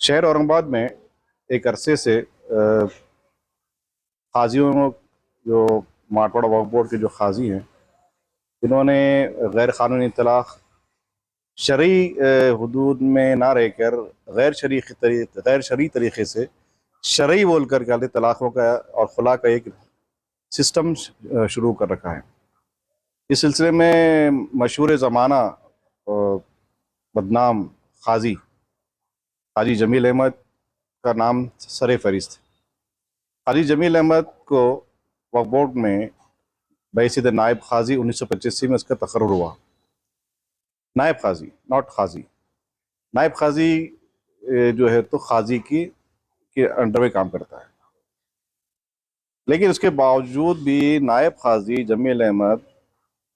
शहर औरंगाबाद में एक अरसे से काजियों जो मारवाड़ वक्फ बोर्ड के जो काजी हैं, इन्होंने गैर कानूनी तलाक शरई हदूद में ना रहकर गैर शरई तरीके से शरई बोल कर के तलाक़ों का और खुला का एक सिस्टम शुरू कर रखा है। इस सिलसिले में मशहूर ज़माना बदनाम काजी जमील अहमद का नाम सर फहरिस्त है। काजी जमील अहमद को वक्फ बोर्ड में बहसीत नायब काजी 1985 में उसका तकर्रुर हुआ। नायब काजी, नॉट काजी। नायब काजी जो है तो काजी के अंडर में काम करता है, लेकिन उसके बावजूद भी नायब काजी जमील अहमद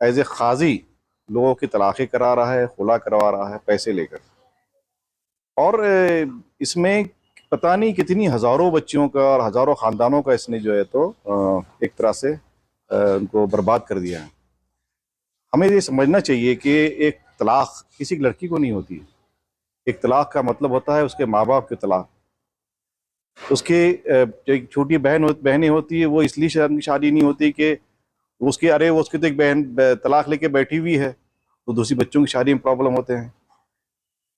एज ए काजी लोगों की तलाक़ी करा रहा है, खुला करवा रहा है पैसे लेकर। और इसमें पता नहीं कितनी हज़ारों बच्चियों का और हज़ारों ख़ानदानों का इसने जो है तो एक तरह से उनको बर्बाद कर दिया है। हमें ये समझना चाहिए कि एक तलाक़ किसी की लड़की को नहीं होती है। एक तलाक़ का मतलब होता है उसके माँ बाप के तलाक़। उसके जो एक छोटी बहनें होती है, वो इसलिए शादी नहीं होती कि वो उसकी तो एक बहन तलाक़ लेके बैठी हुई है, तो दूसरी बच्चों की शादी में प्रॉब्लम होते हैं।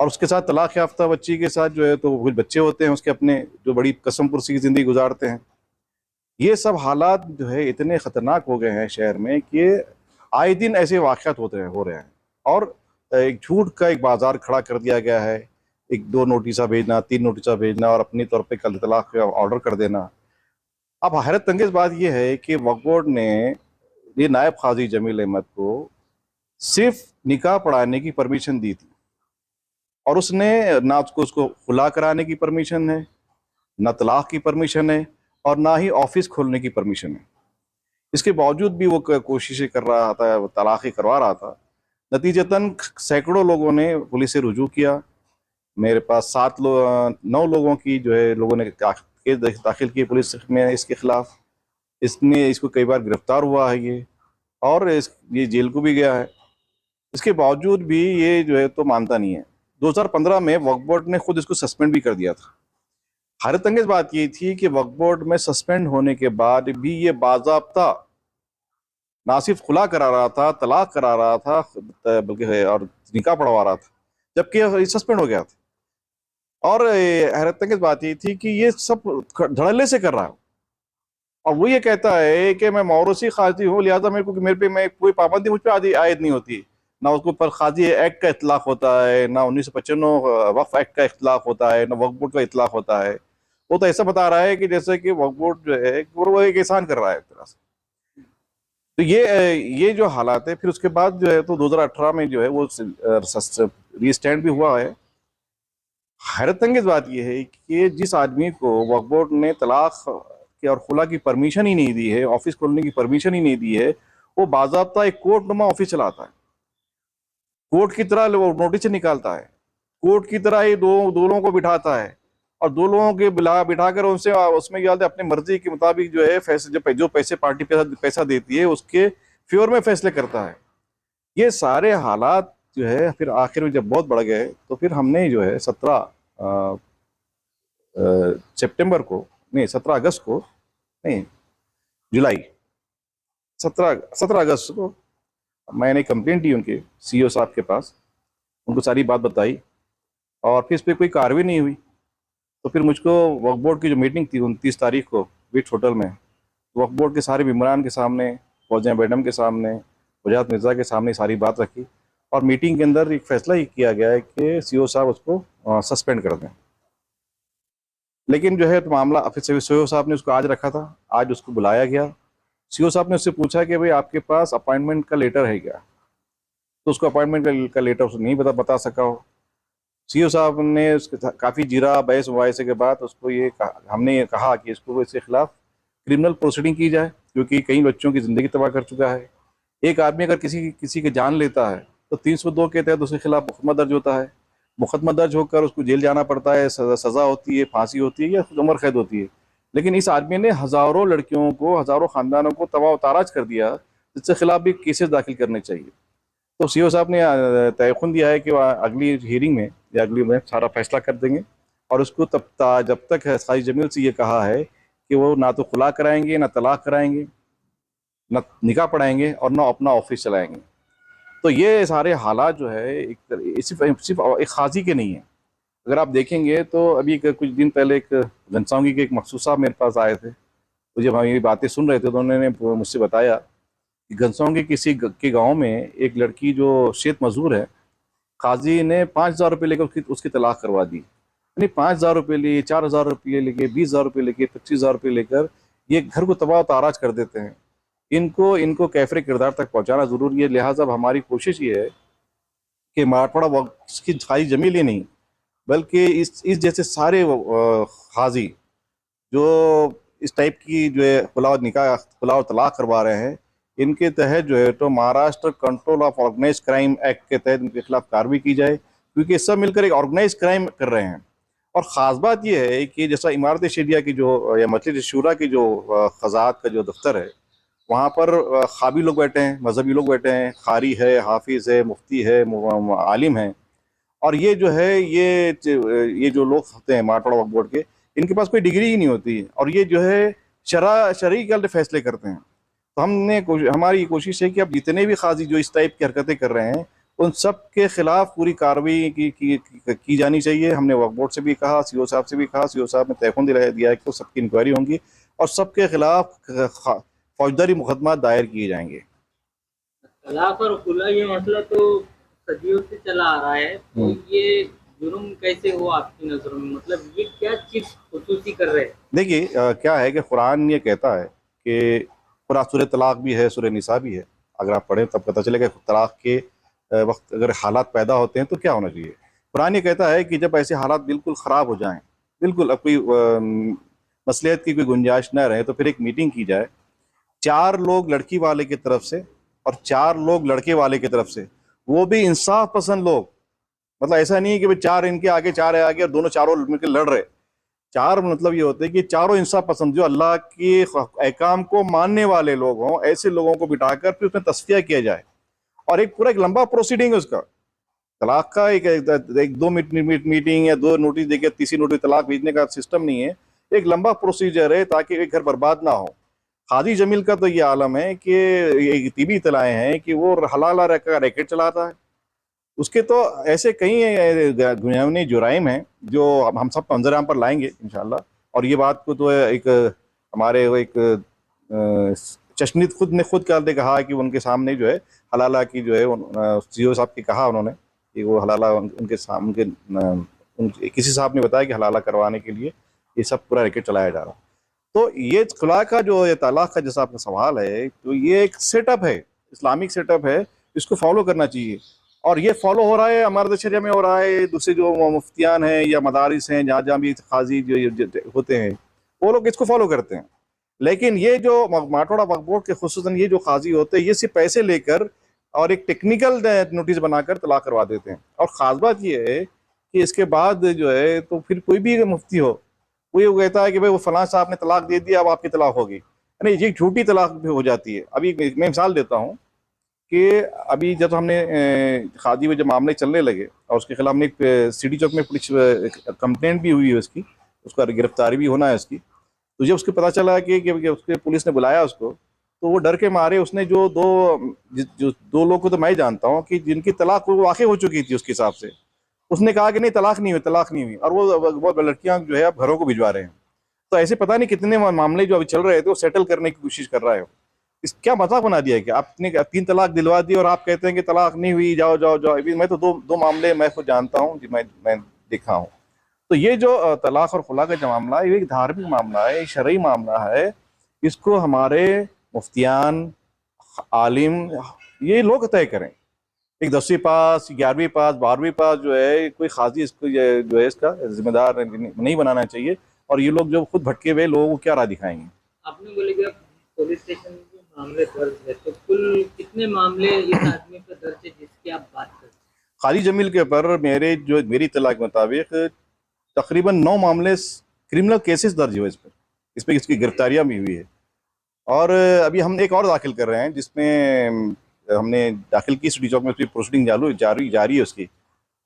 और उसके साथ तलाक़ याफ्ता बच्ची के साथ जो है तो कुछ बच्चे होते हैं उसके अपने, जो बड़ी कसम पुरसी की ज़िंदगी गुजारते हैं। ये सब हालात जो है इतने ख़तरनाक हो गए हैं शहर में कि आए दिन ऐसे वाक़यात हो रहे हैं। और एक झूठ का एक बाज़ार खड़ा कर दिया गया है। एक 2 नोटिसा भेजना, 3 नोटिसा भेजना और अपनी तौर पे कल तलाक़ का ऑर्डर कर देना। अब हैरत अंगेज़ बात यह है कि वक्फ बोर्ड ने ये नायब काजी जमील अहमद को सिर्फ निकाह पढ़ाने की परमिशन दी थी, और उसने ना उसको खुला कराने की परमिशन है, ना तलाक़ की परमिशन है, और ना ही ऑफिस खोलने की परमिशन है। इसके बावजूद भी वो कोशिशें कर रहा था, तलाक़ी करवा रहा था। नतीजतन सैकड़ों लोगों ने पुलिस से रुजू किया। मेरे पास 9 लोगों की जो है लोगों ने केस दाखिल किए पुलिस में इसके खिलाफ। इसको कई बार गिरफ्तार हुआ है ये, और ये जेल को भी गया है। इसके बावजूद भी ये जो है तो मानता नहीं है। 2015 में वक्फ बोर्ड ने खुद इसको सस्पेंड भी कर दिया था। हैरत अंगेज़ बात ये थी कि वक्फ बोर्ड में सस्पेंड होने के बाद भी ये बाज़ाब्ता ना सिर्फ खुला करा रहा था, तलाक़ करा रहा था, बल्कि और निकाह पढ़वा रहा था, जबकि ये सस्पेंड हो गया था। और हैरत अंगेज़ बात ये थी कि ये सब धड़ल्ले से कर रहा है। और वो ये कहता है कि मैं मौरूसी काजी हूँ, लिहाजा मेरे पे मैं कोई पाबंदी मुझ पर आयद नहीं होती। ना उसके ऊपर काजी एक्ट का इतलाक़ होता है, ना 1995 वक्फ एक्ट का इतलाक़ होता है, ना वक्फ बोर्ड का इतलाक़ होता है। वो तो ऐसा बता रहा है कि जैसे कि वक्फ बोर्ड जो है वो एक एहसान कर रहा है एक तरह से। तो ये जो हालात है, फिर उसके बाद जो है तो 2018 में जो है वो रीस्टैंड भी हुआ है। हैरत अंगेज़ बात यह है कि जिस आदमी को वक्फ बोर्ड ने तलाक़ की और खुला की परमिशन ही नहीं दी है, ऑफिस खोलने की परमिशन ही नहीं दी है, वो बाज़ाब्ता एक कोर्ट नुमा ऑफिस चलाता है। कोर्ट की तरह नोटिस निकालता है, कोर्ट की तरह ही दो लोगों को बिठाता है, और 2 लोगों के बिठाकर उनसे उसमें क्या अपनी मर्जी के मुताबिक जो है फैसले, जो पैसे पार्टी पैसा देती है उसके फेवर में फैसले करता है। ये सारे हालात जो है फिर आखिर में जब बहुत बढ़ गए तो फिर हमने जो है 17 सितंबर को, नहीं 17 अगस्त को, नहीं जुलाई 17 अगस्त को मैंने कंप्लेंट दी उनके सीईओ साहब के पास। उनको सारी बात बताई, और फिर इस पर कोई कार्रवाई नहीं हुई। तो फिर मुझको वक्फ बोर्ड की जो मीटिंग थी 29 तारीख को विट होटल में, वक्फ बोर्ड के सारे मेम्बरान के सामने, फौजिया मैडम के सामने, वजाहत मिर्ज़ा के सामने सारी बात रखी, और मीटिंग के अंदर एक फैसला ही किया गया है कि सीईओ साहब उसको सस्पेंड कर दें। लेकिन जो है तो मामला फिर सीईओ साहब ने उसको आज रखा था, आज उसको बुलाया गया। सीईओ साहब ने उससे पूछा कि भाई आपके पास अपॉइंटमेंट का लेटर है क्या? तो उसको अपॉइंटमेंट का लेटर उसने नहीं बता सका हो। सीईओ साहब ने उसके काफ़ी जीरा बहस मुबाहिसे के बाद उसको हमने ये कहा कि इसके खिलाफ क्रिमिनल प्रोसीडिंग की जाए, क्योंकि कई बच्चों की ज़िंदगी तबाह कर चुका है। एक आदमी अगर किसी की जान लेता है तो 302 के तहत उसके खिलाफ मुकदमा दर्ज होता है। मुकदमा दर्ज होकर उसको जेल जाना पड़ता है, सज़ा होती है, फांसी होती है या उम्र कैद होती है। लेकिन इस आदमी ने हज़ारों लड़कियों को, हज़ारों ख़ानदानों को तबाह ताराज कर दिया, जिसके खिलाफ भी केसेस दाखिल करने चाहिए। तो सीईओ साहब ने तयख़ुन दिया है कि वह अगली हियरिंग में या अगली में सारा फैसला कर देंगे, और उसको जब तक है काजी जमील से ये कहा है कि वो ना तो खुला कराएंगे, ना तलाक कराएंगे, ना निकाह पढ़ाएंगे और ना अपना ऑफिस चलाएंगे। तो ये सारे हालात जो है सिर्फ सिर्फ एक खाजी के नहीं है। अगर आप देखेंगे तो अभी कुछ दिन पहले एक घनसांगी के एक मखसूस साहब मेरे पास आए थे, तो जब हम ये बातें सुन रहे थे तो उन्होंने मुझसे बताया कि घनसांगी के गांव में एक लड़की जो शेत मजदूर है, काजी ने 5,000 रुपये लेकर उसकी तलाक करवा दी। यानी 5,000 रुपये लिए, 4,000 रुपये लेके, 20,000 रुपये लेके, 25,000 रुपये लेकर ये घर को तबाह ताराज कर देते हैं। इनको इनको कैफरे किरदार तक पहुंचाना जरूरी है। लिहाजा अब हमारी कोशिश ये है कि मराठवाड़ा वक्फ की खाई जमील ही नहीं, बल्कि इस जैसे सारे हाजी जो इस टाइप की जो है खुला निकाह, खुला और तलाक करवा रहे हैं, इनके तहत जो है तो Maharashtra control of organise crime act के तहत इनके खिलाफ कार्रवाई की जाए, क्योंकि सब मिलकर एक ऑर्गेनाइज क्राइम कर रहे हैं। और ख़ास बात यह है कि जैसा इमारत शरिया की जो या मजलिस शूरा की जो ख़ज़ात का जो दफ्तर है, वहाँ पर खाबी लोग बैठे हैं, मजहबी लोग बैठे हैं, खारी है, हाफिज़ है, मुफ्ती है, आलिम है। और ये जो है ये जो लोग होते हैं मराठवाड़ा वक्फ बोर्ड के, इनके पास कोई डिग्री ही नहीं होती है और ये जो है शरई के फैसले करते हैं। तो हमारी कोशिश है कि अब जितने भी काजी जो इस टाइप की हरकतें कर रहे हैं, उन सब के खिलाफ पूरी कार्रवाई की जानी चाहिए। हमने वक्फ बोर्ड से भी कहा, सीओ साहब से भी कहा, सीओ साहब ने तयखुन दिया है कि सबकी इंक्वायरी होंगी और सबके खिलाफ फौजदारी मुकदमा दायर किए जाएंगे। तलाक और खुला ये मसला तो सदियों से चला आ रहा है, तो ये जुर्म कैसे हुआ आपकी नजरों में? मतलब ये क्या चीज खुसूसी कर रहे हैं? देखिए क्या है कि कुरान ये कहता है कि पूरा सूरह तलाक भी है, सूरह निसा भी है। अगर आप पढ़ें तब पता चलेगा तलाक के वक्त अगर हालात पैदा होते हैं तो क्या होना चाहिए। कुरान ये कहता है कि जब ऐसे हालात बिल्कुल ख़राब हो जाएं, बिल्कुल अब कोई मसलियत की कोई गुंजाइश न रहे, तो फिर एक मीटिंग की जाए, 4 लोग लड़की वाले की तरफ से और 4 लोग लड़के वाले की तरफ से, वो भी इंसाफ पसंद लोग। मतलब ऐसा नहीं है कि भाई 4 इनके आगे 4 है आगे और दोनों चारों मिलकर लड़ रहे। 4 मतलब ये होते हैं कि चारों इंसाफ पसंद, जो अल्लाह के अहकाम को मानने वाले लोग हों, ऐसे लोगों को बिठाकर फिर उसमें तस्फिया किया जाए। और एक पूरा एक लंबा प्रोसीडिंग है उसका। तलाक का एक 2 मीटिंग या 2 नोटिस देकर तीसरी नोटिस तलाक भेजने का सिस्टम नहीं है। एक लंबा प्रोसीजर है ताकि एक घर बर्बाद ना हो। काजी जमील का तो ये आलम है कि ये तिबी इतलाएं हैं कि वो हलाला का रैकेट चलाता है। उसके तो ऐसे कई गुनाहों जुराइम हैं जो हम सब मंजर आम पर लाएंगे इंशाल्लाह। और ये बात को तो एक हमारे वो एक चश्नित खुद ने खुद कर कहा कि उनके सामने जो है हलाला की जो है सीओ साहब की कहा उन्होंने कि वो हलाला उनके सामने किसी साहब ने बताया कि हलाला करवाने के लिए ये सब पूरा रैकेट चलाया जा रहा। तो ये खुला का जो ये तलाक का जैसा आपका सवाल है, तो ये एक सेटअप है, इस्लामिक सेटअप है, इसको फॉलो करना चाहिए। और ये फॉलो हो रहा है हमारे शरिया में, हो रहा है दूसरे जो मुफ्तियान हैं या मदारिस हैं, जहाँ जहाँ भी काजी जो होते हैं वो लोग इसको फॉलो करते हैं। लेकिन ये जो मराठवाड़ा वक्फ बोर्ड के खुसूसन ये जो काजी होते हैं, ये सिर्फ पैसे लेकर और एक टेक्निकल नोटिस बनाकर तलाक करवा देते हैं। और ख़ास बात ये है कि इसके बाद जो है तो फिर कोई भी मुफ्ती हो, वो ये कहता है कि भाई वो फलां साहब ने तलाक दे दिया, अब आपकी तलाक होगी। यानी ये झूठी तलाक भी हो जाती है। अभी मैं मिसाल देता हूँ कि अभी जब हमने खादी में जब मामले चलने लगे और उसके खिलाफ में एक सिटी चौक में पुलिस कंप्लेंट भी हुई है उसकी, उसका गिरफ्तारी भी होना है उसकी। तो जब उसको पता चला कि उसके पुलिस ने बुलाया उसको, तो वो डर के मारे उसने जो दो लोग को तो मैं जानता हूँ कि जिनकी तलाक वाकई हो चुकी थी उसके हिसाब से, उसने कहा कि नहीं तलाक नहीं हुई, तलाक नहीं हुई, और वो लड़कियां जो है अब घरों को भिजवा रहे हैं। तो ऐसे पता नहीं कितने मामले जो अभी चल रहे थे वो सेटल करने की कोशिश कर रहा है। इस क्या मजाक बना दिया है कि आपने 3 तलाक दिलवा दी और आप कहते हैं कि तलाक नहीं हुई, जाओ जाओ जाओ। अभी मैं तो दो मामले मैं खुद जानता हूँ जी, मैं देखा हूँ। तो ये जो तलाक और खुला का जो मामला है, ये एक धार्मिक मामला है, एक शरई मामला है। इसको हमारे मुफ्तियान, आलिम, ये लोग तय करें। एक 10वीं पास, 11वीं पास, 12वीं पास जो है कोई खाजी इसको जो है इसका जिम्मेदार नहीं बनाना चाहिए। और ये लोग जो खुद भटके हुए लोगों को क्या राह दिखाएंगे। आपने बोले कि पुलिस स्टेशन में मामले दर्ज है, तो कुल कितने मामले इस आदमी पर दर्ज है जिसकी आप बात करते हैं? काजी जमील के ऊपर मेरी इत्तला के मुताबिक तकरीबन 9 मामले क्रिमिनल केसेस दर्ज हुए इस पर इसकी गिरफ्तारियां भी हुई है। और अभी हम एक और दाखिल कर रहे हैं जिसमें हमने दाखिल की सिटी चौक में, उसकी प्रोसीडिंग जारी है उसकी।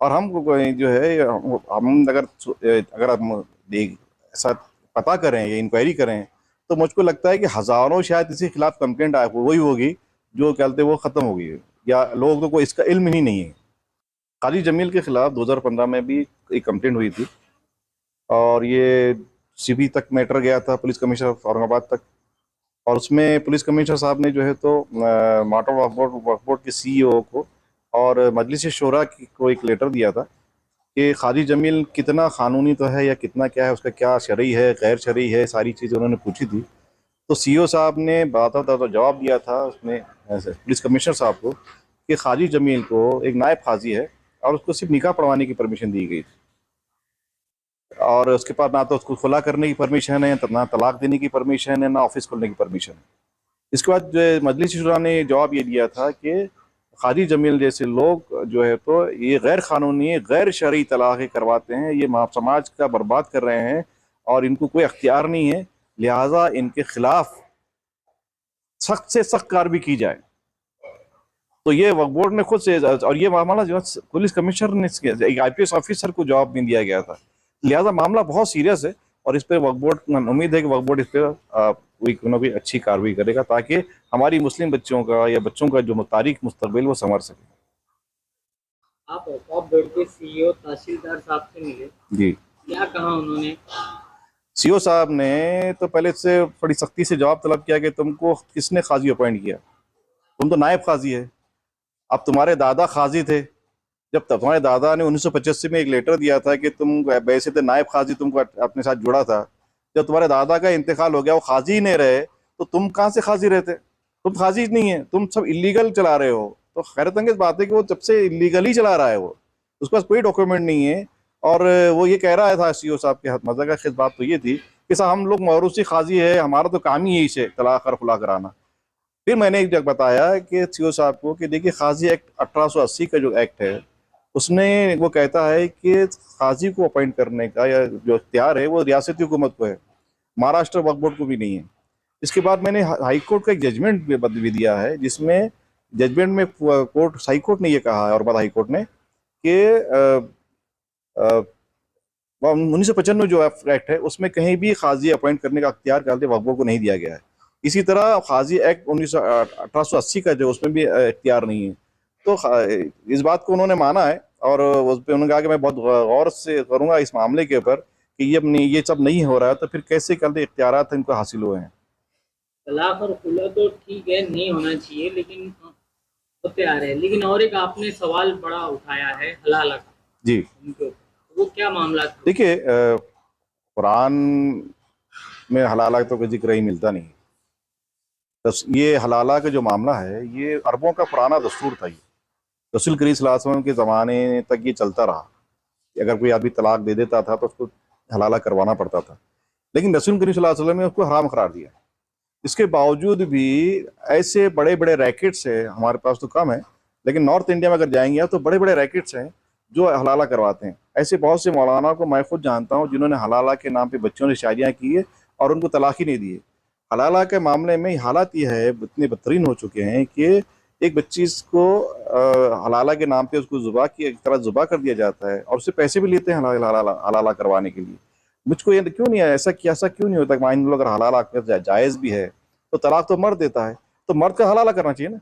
और हम जो है हम अगर हम देख ऐसा पता करें या इंक्वायरी करें तो मुझको लगता है कि हजारों शायद इसी खिलाफ कंप्लेंट आए वही होगी जो कहते वो खत्म हो गई है, या लोगों को इसका इल्म ही नहीं है। काजी जमील के खिलाफ 2015 में भी एक कंप्लेंट हुई थी, और ये सीबी तक मैटर गया था, पुलिस कमिश्नर औरंगाबाद तक। और उसमें पुलिस कमिश्नर साहब ने जो है तो माटर वक्फ बोर्ड के सीईओ को और मजलिस शूरा को एक लेटर दिया था कि काजी जमील कितना कानूनी तो है या कितना क्या है, उसका क्या शरई है गैर शरई है, सारी चीज़ें उन्होंने पूछी थी। तो सीईओ साहब ने बाकायदा तो जवाब दिया था उसमें पुलिस कमिश्नर साहब को कि काजी जमील को एक नायब काजी है और उसको सिर्फ निकाह पढ़वाने की परमिशन दी गई, और उसके पास ना तो उसको खुला करने की परमिशन है, ना तलाक देने की परमिशन है, ना ऑफिस खोलने की परमिशन है। इसके बाद जो मजलिस शुरा ने जवाब ये दिया था कि काजी जमील जैसे लोग जो है तो ये गैर कानूनी गैर शरई तलाक़ें करवाते हैं, ये समाज का बर्बाद कर रहे हैं और इनको कोई अख्तियार नहीं है, लिहाजा इनके खिलाफ सख्त से सख्त कार्रवाई की जाए। तो ये वक्फ बोर्ड ने खुद से, और ये मामला जो पुलिस कमिश्नर ने एक आईपीएस ऑफिसर को जवाब भी दिया गया था, लिहाजा मामला बहुत सीरियस है। और इस पर वक्फ बोर्ड, उम्मीद है कि वक्फ बोर्ड इस पर कोई अच्छी कार्रवाई करेगा ताकि हमारी मुस्लिम बच्चों का या बच्चों का जो तारीख मुस्तकबिल वो संवर सके। आप वक्फ बोर्ड के सीईओ तहसीलदार साहब से मिले, जी, क्या कहा उन्होंने? सीओ साहब ने तो पहले से बड़ी सख्ती से जवाब तलब किया कि तुमको किसने काजी अपॉइंट किया, तुम तो नायब काजी है। अब तुम्हारे दादा काजी थे, जब तक तुम्हारे दादा ने 1985 में एक लेटर दिया था कि तुम वैसे तो नायब काजी तुमको अपने साथ जुड़ा था, जब तुम्हारे दादा का इंतकाल हो गया वो काजी ही नहीं रहे तो तुम कहाँ से काजी रहते? तुम काजी नहीं है, तुम सब इलीगल चला रहे हो। तो हैरत अंगेज बात है कि वो जब से इलीगल ही चला रहा है, वो उसके पास कोई डॉक्यूमेंट नहीं है। और वो ये कह रहा था सीओ साहब के मजा का खेज बात तो ये थी कि साहब हम लोग मौरूसी काजी है, हमारा तो काम ही यही से तलाक और खुला कराना। फिर मैंने एक जगह बताया कि सीओ साहब को कि देखिए काजी एक्ट 1880 का जो एक्ट है उसने वो कहता है कि काजी को अपॉइंट करने का या जो इख्तियार है वो रियासती हुकूमत को है, महाराष्ट्र वक्फ बोर्ड को भी नहीं है। इसके बाद मैंने हाई कोर्ट का एक जजमेंट भी दिया है जिसमें जजमेंट में कोर्ट हाई कोर्ट ने ये कहा है, और बाद हाई कोर्ट ने कि 1995 जो एक्ट है उसमें कहीं भी काजी अपॉइंट करने का अख्तियार वक्फ बोर्ड को नहीं दिया गया है। इसी तरह काजी एक्ट 1880 का जो उसमें भी इख्तियार नहीं है। तो इस बात को उन्होंने माना है और उस पर उन्होंने कहा कि मैं बहुत गौर से करूंगा इस मामले के ऊपर कि ये सब नहीं हो रहा है तो फिर कैसे कल इख्तियारात इनको हासिल हुए हैं। तलाक और खुला तो ठीक है, नहीं होना चाहिए, लेकिन होते आ रहे हैं। लेकिन और एक आपने सवाल बड़ा उठाया है हलाला का, जी, उनको वो क्या मामला था? देखिए कुरान में हलाला तो कोई जिक्र ही मिलता नहीं। तो ये हलाला का जो मामला है ये अरबों का पुराना दस्तूर था। ये रसूल करीम सल्लल्लाहु अलैहि वसल्लम के ज़माने तक ये चलता रहा कि अगर कोई आदमी तलाक दे देता था तो उसको हलाला करवाना पड़ता था, लेकिन रसूल करीम सल्लल्लाहु अलैहि वसल्लम ने उसको हराम करार दिया। इसके बावजूद भी ऐसे बड़े बड़े रैकेट्स हैं, हमारे पास तो कम है लेकिन नॉर्थ इंडिया में अगर जाएंगे तो बड़े बड़े रैकेट्स हैं जो हलाला करवाते हैं। ऐसे बहुत से मौलाना को मैं खुद जानता हूँ जिन्होंने हलाला के नाम पे बच्चों ने शादियाँ की है और उनको तलाक ही नहीं दी है। हलाला के मामले में हालात ये है, इतने बदतरीन हो चुके हैं कि एक बच्ची को हलाला के नाम पे उसको जुबा की एक तरह जुबा कर दिया जाता है और उससे पैसे भी लेते हैं हलाला करवाने के लिए। मुझको ये क्यों नहीं है, ऐसा क्यों नहीं होता? मान लो अगर हलाला जायज़ भी है तो तलाक तो मर्द देता है, तो मर्द का हलाला करना चाहिए ना,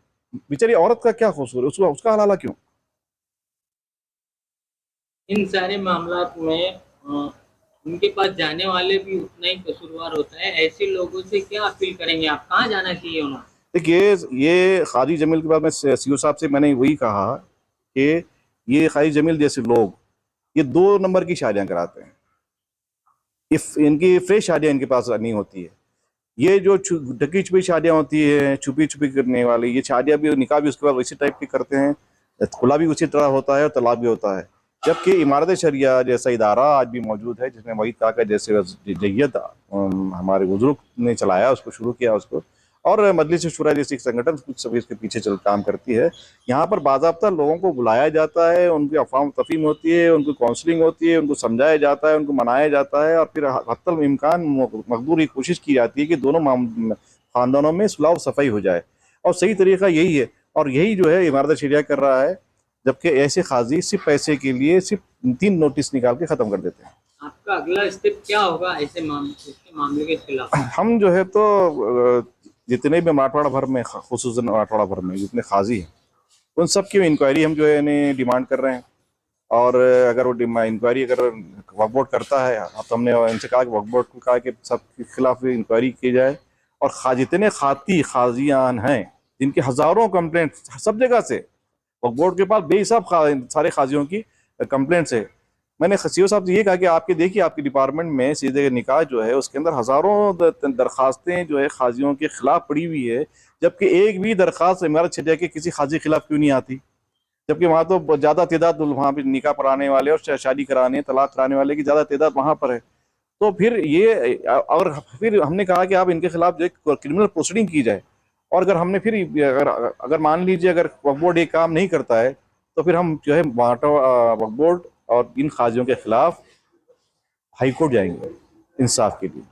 बेचारी औरत का क्या कसूर है, उसका हलाला क्यों? इन सारे मामलात में उनके पास जाने वाले भी उतना ही कसूरवार होता है। ऐसे लोगों से क्या अपील करेंगे आप, कहाँ जाना चाहिए उन्हें? देखिए ये काजी जमील के बाद में सीओ साहब से मैंने वही कहा कि ये काजी जमील जैसे लोग ये 2 नंबर की शादियां कराते हैं, इनकी फ्रेश शादियां इनके पास नहीं होती है। ये जो ढकी छुपी शादियां होती है, छुपी छुपी करने वाली ये शादियां भी, निकाह भी उसके बाद वैसी टाइप की करते हैं, खुला भी उसी तरह होता है और तलाक भी होता है। जबकि इमारत शरिया जैसा इदारा आज भी मौजूद है जिसमें वही ताकत जैसे जैयत हमारे बुजुर्ग ने चलाया, उसको शुरू किया उसको, और मजलिस शुरा जैसी संगठन कुछ सभी इसके पीछे चल काम करती है। यहाँ पर बाज़ाब्ता लोगों को बुलाया जाता है, उनकी अफवाह तफहीम होती है, उनकी काउंसलिंग होती है, उनको समझाया जाता है, उनको मनाया जाता है और फिर हत्तल इम्कान मकदूर की कोशिश की जाती है कि दोनों ख़ानदानों में सुलह सफ़ाई हो जाए। और सही तरीका यही है और यही जो है इमारत शरिया कर रहा है। जबकि ऐसे काजी सिर्फ पैसे के लिए सिर्फ 3 नोटिस निकाल के ख़त्म कर देते हैं। आपका अगला स्टेप क्या होगा ऐसे मामले के खिलाफ? हम जो है तो जितने भी मराठवाड़ा भर में, खुसूसन मराठवाड़ा भर में जितने काजी हैं, उन सब की इंक्वायरी हम जो है यानी डिमांड कर रहे हैं। और अगर वो इंक्वायरी अगर वक्फ बोर्ड करता है, अब तो हमने इनसे कहा कि वक्फ बोर्ड को कहा कि सबके खिलाफ इंक्वायरी की जाए, और जितने काजियान हैं जिनके हज़ारों कंप्लेंट सब जगह से वक्फ बोर्ड के पास बेहिसाब सारे काजियों की कंप्लेंट्स है। मैंने सीओ साहब से ये कहा कि आपके देखिए आपके डिपार्टमेंट में सीधे निकाह जो है उसके अंदर हज़ारों दरखास्तें जो है काजियों के खिलाफ पड़ी हुई है, जबकि एक भी दरखास्त इमारत छठिया के किसी काजी के खिलाफ क्यों नहीं आती, जबकि वहाँ तो ज़्यादा तादाद वहाँ पे निकाह पढ़ाने वाले और शादी कराने तलाक कराने वाले की ज़्यादा तादाद वहाँ पर है। तो फिर ये और फिर हमने कहा कि आप इनके खिलाफ जो क्रिमिनल प्रोसीडिंग की जाए, और अगर हमने फिर अगर मान लीजिए अगर वक्फ बोर्ड ये काम नहीं करता है तो फिर हम जो है वक्फ बोर्ड और इन काजियों के खिलाफ हाई कोर्ट जाएंगे इंसाफ के लिए।